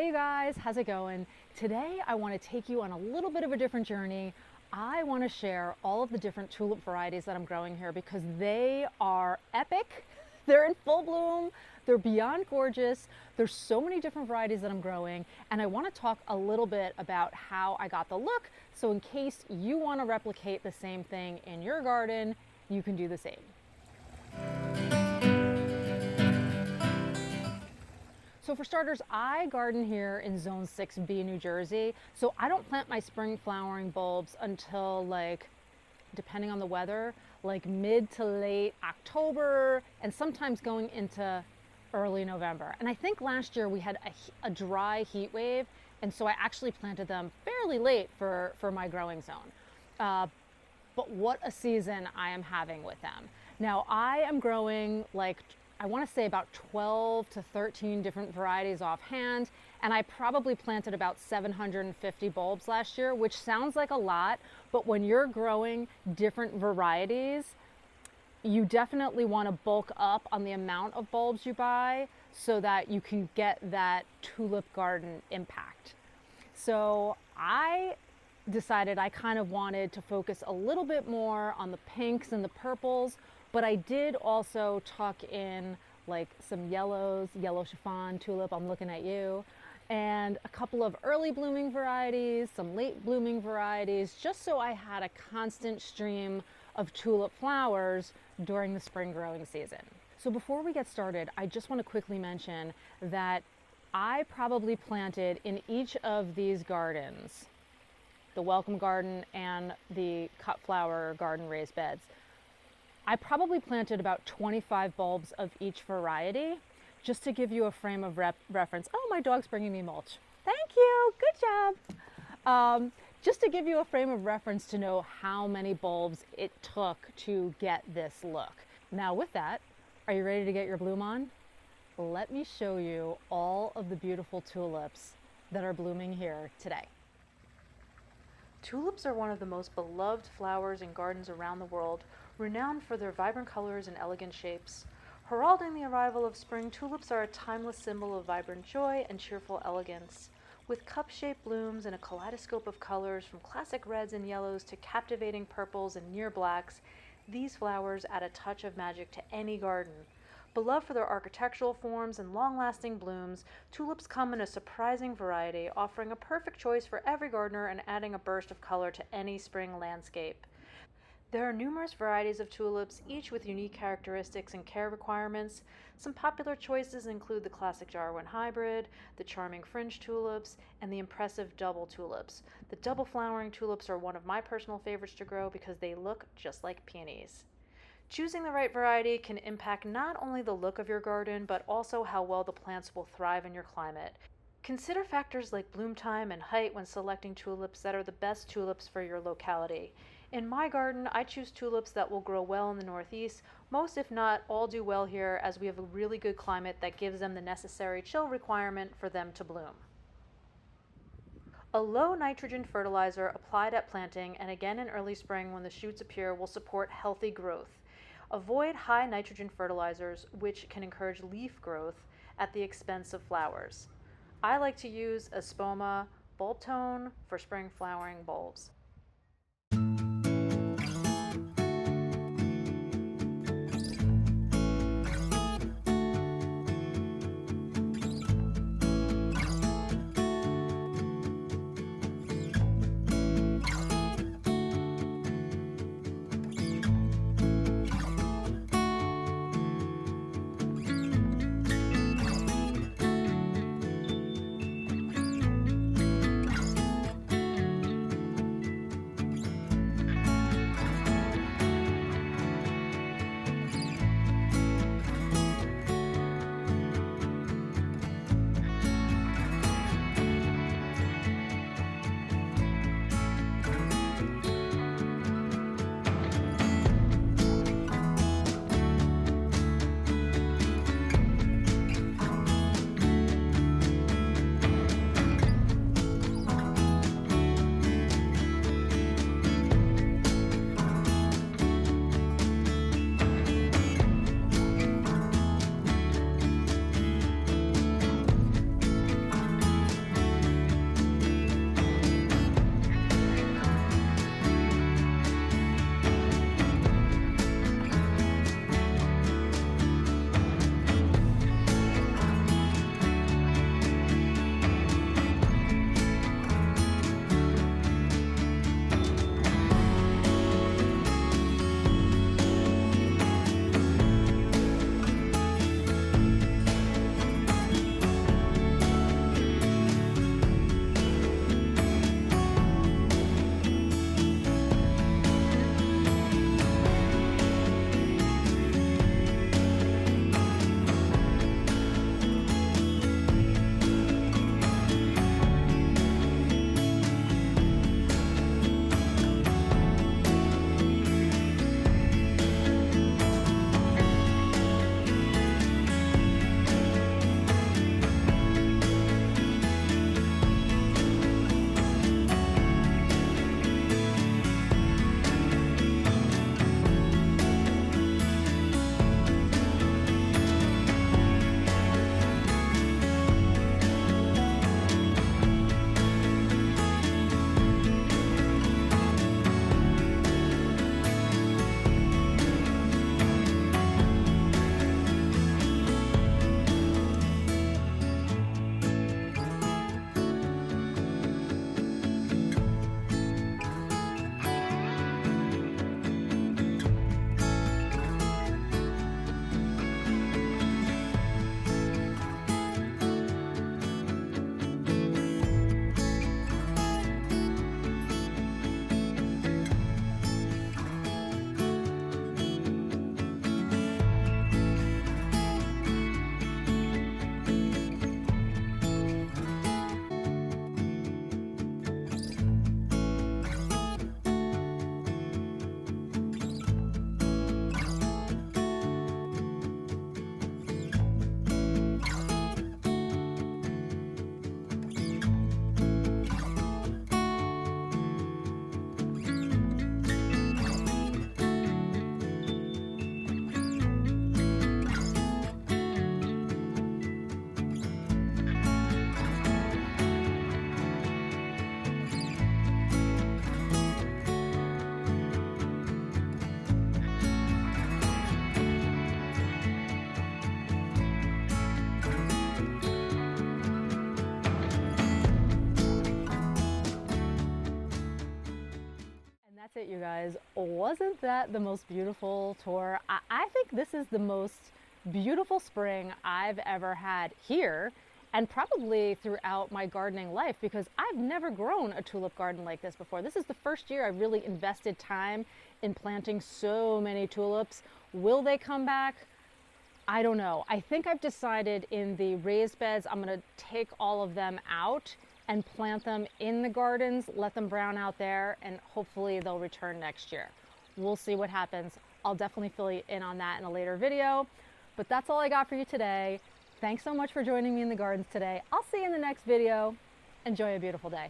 Hey guys, how's it going? Today I want to take you on a little bit of a different journey. I want to share all of the different tulip varieties that I'm growing here because they are epic. They're in full bloom. They're beyond gorgeous. There's so many different varieties that I'm growing, and I want to talk a little bit about how I got the look, so in case you want to replicate the same thing in your garden, you can do the same. So for starters, I garden here in Zone 6B, New Jersey. So I don't plant my spring flowering bulbs until depending on the weather, like mid to late October and sometimes going into early November. And I think last year we had a dry heat wave. And so I actually planted them fairly late for my growing zone. But what a season I am having with them. Now I am growing I want to say about 12 to 13 different varieties offhand, and I probably planted about 750 bulbs last year, which sounds like a lot, but when you're growing different varieties, you definitely want to bulk up on the amount of bulbs you buy so that you can get that tulip garden impact. So I decided I kind of wanted to focus a little bit more on the pinks and the purples, but I did also tuck in like some yellows, yellow chiffon tulip, I'm looking at you, and a couple of early blooming varieties, some late blooming varieties, just so I had a constant stream of tulip flowers during the spring growing season. So before we get started, I just want to quickly mention that I probably planted in each of these gardens, the welcome garden and the cut flower garden raised beds, I probably planted about 25 bulbs of each variety, just to give you a frame of reference. Oh, my dog's bringing me mulch. Thank you, good job. Just to give you a frame of reference to know how many bulbs it took to get this look. Now with that, are you ready to get your bloom on? Let me show you all of the beautiful tulips that are blooming here today. Tulips are one of the most beloved flowers in gardens around the world, renowned for their vibrant colors and elegant shapes. Heralding the arrival of spring, tulips are a timeless symbol of vibrant joy and cheerful elegance. With cup-shaped blooms and a kaleidoscope of colors from classic reds and yellows to captivating purples and near blacks, these flowers add a touch of magic to any garden. Beloved for their architectural forms and long-lasting blooms, tulips come in a surprising variety, offering a perfect choice for every gardener and adding a burst of color to any spring landscape. There are numerous varieties of tulips, each with unique characteristics and care requirements. Some popular choices include the classic Jarwin hybrid, the charming fringe tulips, and the impressive double tulips. The double flowering tulips are one of my personal favorites to grow because they look just like peonies. Choosing the right variety can impact not only the look of your garden, but also how well the plants will thrive in your climate. Consider factors like bloom time and height when selecting tulips that are the best tulips for your locality. In my garden, I choose tulips that will grow well in the Northeast. Most, if not all, do well here as we have a really good climate that gives them the necessary chill requirement for them to bloom. A low nitrogen fertilizer applied at planting and again in early spring when the shoots appear will support healthy growth. Avoid high nitrogen fertilizers, which can encourage leaf growth at the expense of flowers. I like to use Espoma Bulb Tone for spring flowering bulbs. it, you guys. Wasn't that the most beautiful tour? I think this is the most beautiful spring I've ever had here, and probably throughout my gardening life, because I've never grown a tulip garden like this before. This is the first year I really invested time in planting so many tulips. Will they come back? I don't know. I think I've decided in the raised beds, I'm gonna take all of them out and plant them in the gardens, let them brown out there, and hopefully they'll return next year. We'll see what happens. I'll definitely fill you in on that in a later video, but that's all I got for you today. Thanks so much for joining me in the gardens today. I'll see you in the next video. Enjoy a beautiful day.